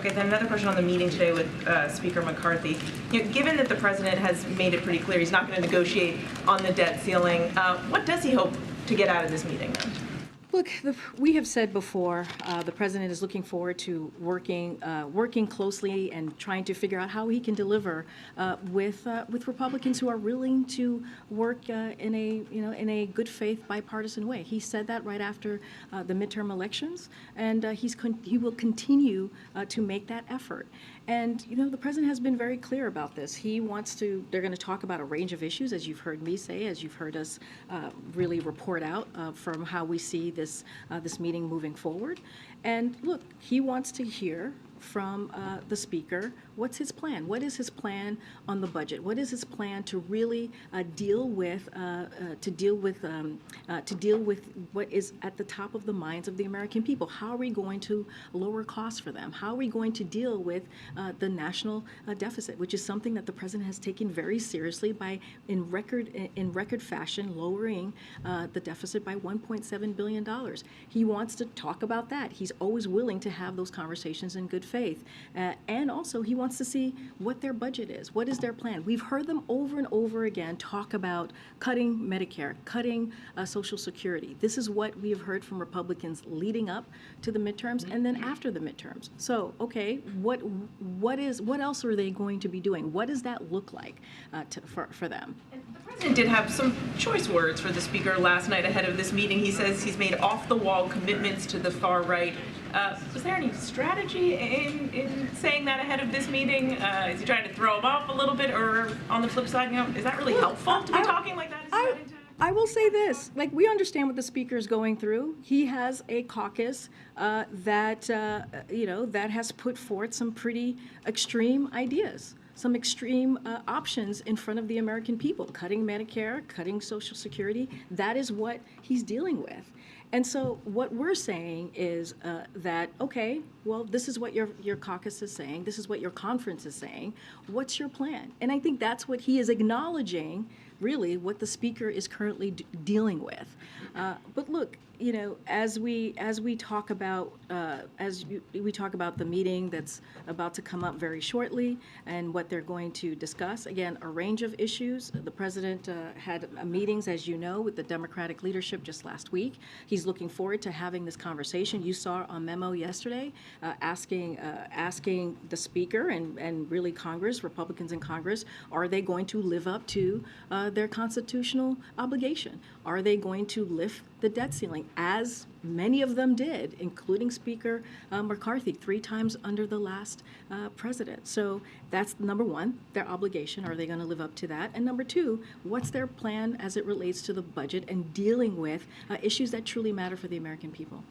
Okay, then another question on the meeting today with Speaker McCarthy. Given that the president has made it pretty clear he's not going to negotiate on the debt ceiling, what does he hope to get out of this meeting then? Look, we have said before, the president is looking forward to working closely and trying to figure out how he can deliver with Republicans who are willing to work in a good faith bipartisan way. He said that right after the midterm elections, and he will continue to make that effort. And the president has been very clear about this. He wants to. They're going to talk about a range of issues, as you've heard me say, as you've heard us really report out from how we see this meeting moving forward. And look, he wants to hear from the speaker. What's his plan? What is his plan on the budget? What is his plan to really deal with what is at the top of the minds of the American people? How are we going to lower costs for them? How are we going to deal with the national deficit, which is something that the president has taken very seriously by in record fashion lowering the deficit by $1.7 billion. He wants to talk about that. He's always willing to have those conversations in good faith. And also he wants to see what their budget is. What is their plan? We've heard them over and over again talk about cutting Medicare, cutting Social Security. This is what we have heard from Republicans leading up to the midterms and then after the midterms. So, okay, what else are they going to be doing? What does that look like for them? And the president did have some choice words for the speaker last night ahead of this meeting. He says he's made off-the-wall commitments to the far right. Was there any strategy in saying that ahead of this meeting? Is he trying to throw him off a little bit, or on the flip side, is that really helpful to be talking like that? I will say this: we understand what the speaker is going through. He has a caucus that has put forth some pretty extreme ideas, some extreme options in front of the American people. Cutting Medicare, cutting Social Security. That is what he's dealing with. And so what we're saying is that, okay, well, this is what your caucus is saying. This is what your conference is saying. What's your plan? And I think that's what he is acknowledging, really, what the speaker is currently dealing with. But look, as we talk about the meeting that's about to come up very shortly and what they're going to discuss, again, a range of issues. The president had meetings, as you know, with the Democratic leadership just last week. He's looking forward to having this conversation. You saw a memo yesterday asking the speaker and really Congress, Republicans in Congress, are they going to live up to their constitutional obligation? Are they going to lift the debt ceiling, as many of them did, including Speaker McCarthy 3 times under the last president? So that's number one, their obligation. Are they going to live up to that? And number two, what's their plan as it relates to the budget and dealing with issues that truly matter for the American people?